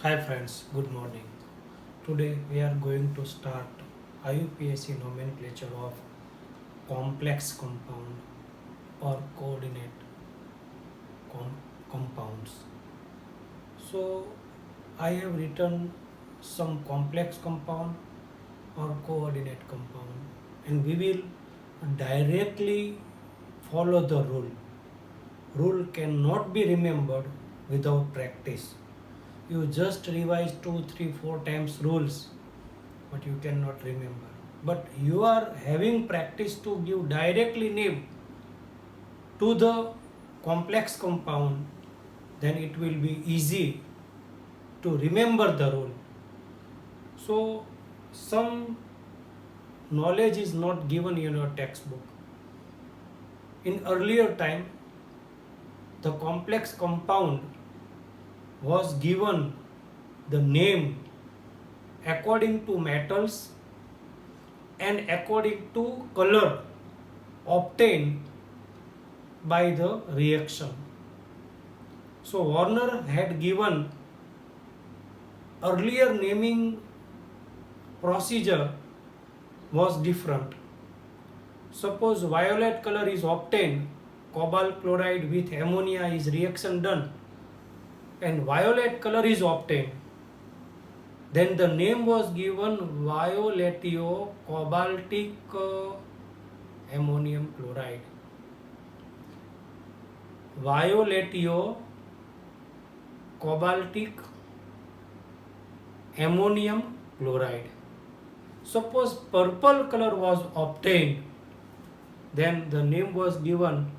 Hi friends, good morning. Today we are going to start IUPAC nomenclature of complex compound or coordinate compounds. So I have written some complex compound or coordinate compound, and we will directly follow the rule. Rule cannot be remembered without practice. You just revise 2, 3, 4 times rules, but you cannot remember. But you are having practice to give directly name to the complex compound, then it will be easy to remember the rule. So some knowledge is not given in your textbook. In earlier time, the complex compound was given the name according to metals and according to color obtained by the reaction. So Warner had given earlier naming procedure was different. Suppose violet color is obtained, cobalt chloride with ammonia is reaction done, and violet color is obtained. Then the name was given violetio cobaltic ammonium chloride. Violetio cobaltic ammonium chloride. Suppose purple color was obtained, then the name was given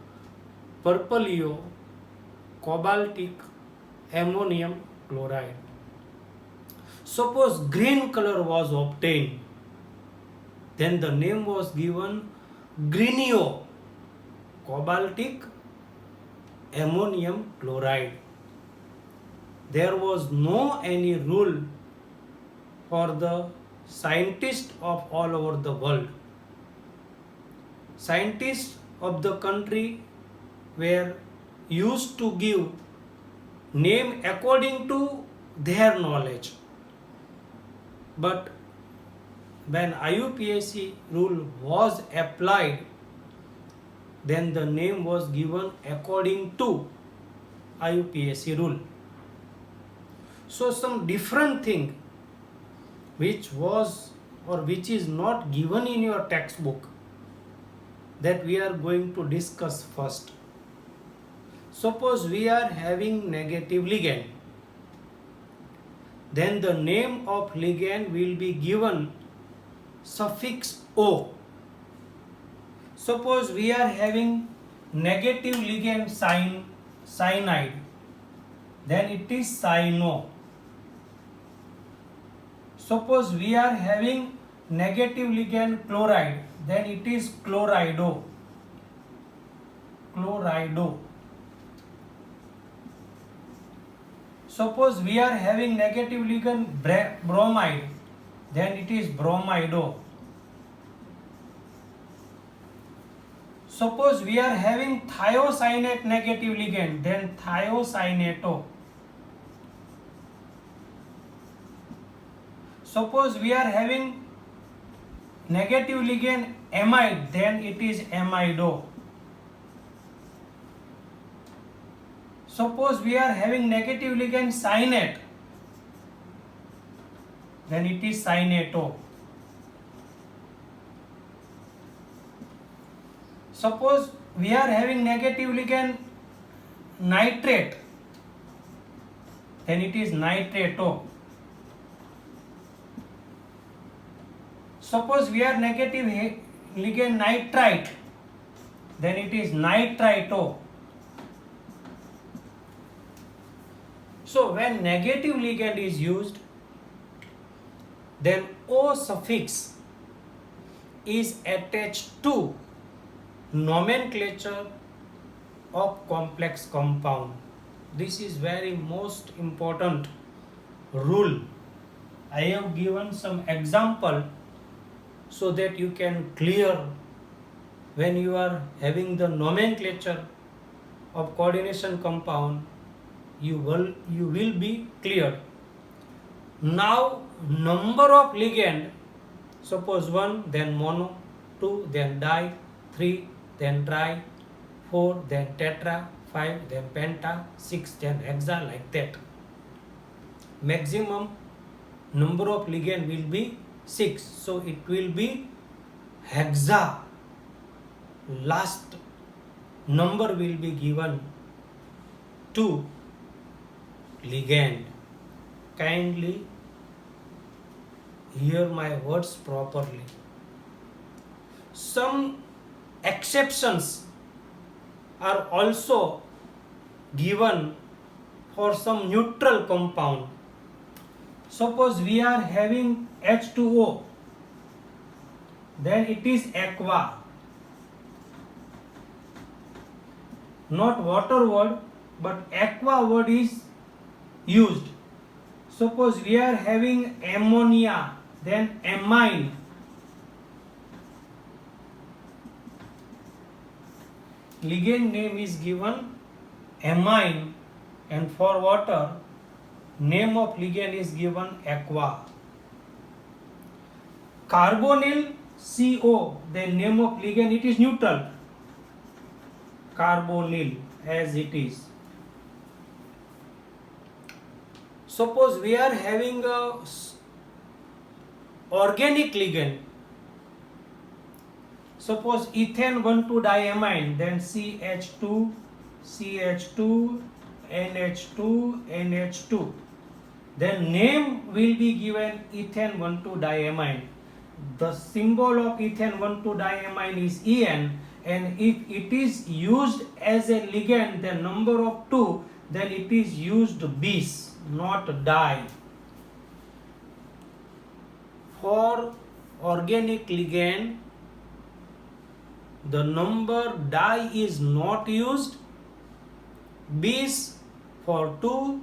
purpureo cobaltic ammonium chloride. Suppose green color was obtained, then the name was given greenio cobaltic ammonium chloride. There was no any rule for the scientists of all over the world. Scientists of the country were used to give name according to their knowledge. But when IUPAC rule was applied, then the name was given according to IUPAC rule. So some different thing which was or which is not given in your textbook, that we are going to discuss first. Suppose we are having negative ligand, then the name of ligand will be given suffix O. Suppose we are having negative ligand cyanide, then it is cyano. Suppose we are having negative ligand chloride, then it is chlorido. Suppose we are having negative ligand bromide, then it is bromido. Suppose we are having thiocyanate negative ligand, then thiocyanato. Suppose we are having negative ligand amide, then it is amido. Suppose we are having negative ligand cyanate, then it is cyanato. Suppose we are having negative ligand nitrate, then it is nitrato. Suppose we are negative ligand nitrite, then it is nitrito. So when negative ligand is used, then O suffix is attached to nomenclature of complex compound. This is very most important rule. I have given some example so that you can clear when you are having the nomenclature of coordination compound, you will be clear. Now number of ligand, suppose 1, then mono, 2, then di, 3, then tri, 4, then tetra, 5, then penta, 6, then hexa, like that. Maximum number of ligand will be 6, so it will be hexa. Last number will be given to ligand. Kindly hear my words properly. Some exceptions are also given for some neutral compound. Suppose we are having H2O, then it is aqua, not water word, but aqua word is used. Suppose we are having ammonia, then amine. Ligand name is given amine, and for water name of ligand is given aqua. Carbonyl CO, the name of ligand, it is neutral. Carbonyl as it is. Suppose we are having a organic ligand. Suppose ethane 1,2-diamine, then CH2, CH2, NH2, NH2. Then name will be given ethane 1,2-diamine. The symbol of ethane 1,2-diamine is En, and if it is used as a ligand, the number of 2, then it is used bis, not di. For organic ligand, the number di is not used, bis for 2,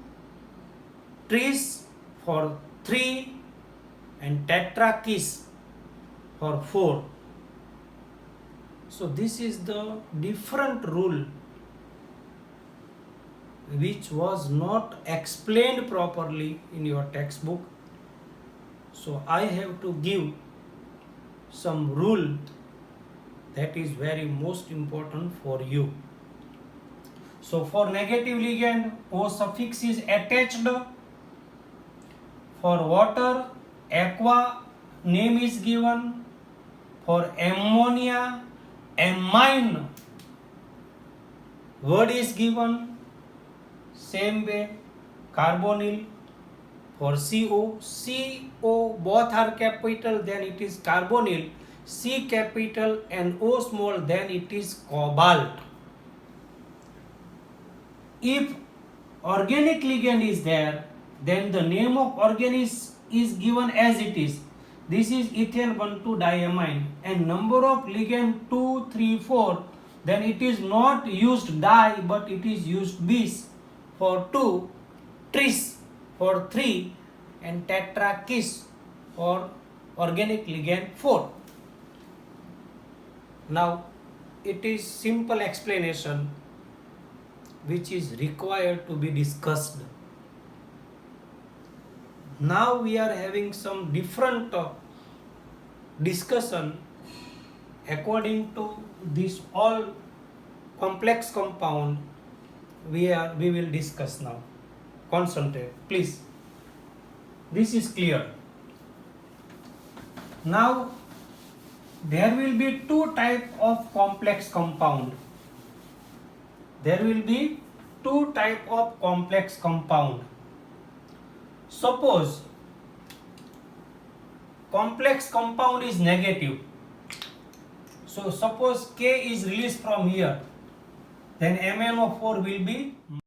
tris for 3, and tetrakis for 4. So this is the different rule which was not explained properly in your textbook. So I have to give some rule that is very most important for you. So for negative ligand, O suffix is attached. For water, aqua name is given. For ammonia, amine word is given. Same way, carbonyl. For CO both are capital, then it is carbonyl. C capital and O small, then it is cobalt. If organic ligand is there, then the name of organism is given as it is. This is ethane 1,2-diamine, and number of ligand 2, 3, 4, then it is not used di, but it is used bis for 2, tris for 3, and tetrakis for organic ligand 4. Now it is simple explanation which is required to be discussed. Now we are having some different discussion according to this all complex compound. We will discuss now. Concentrate, please. This is clear. Now there will be two types of complex compound. There will be two types of complex compound. Suppose complex compound is negative. So suppose K is released from here, then MnO4 will be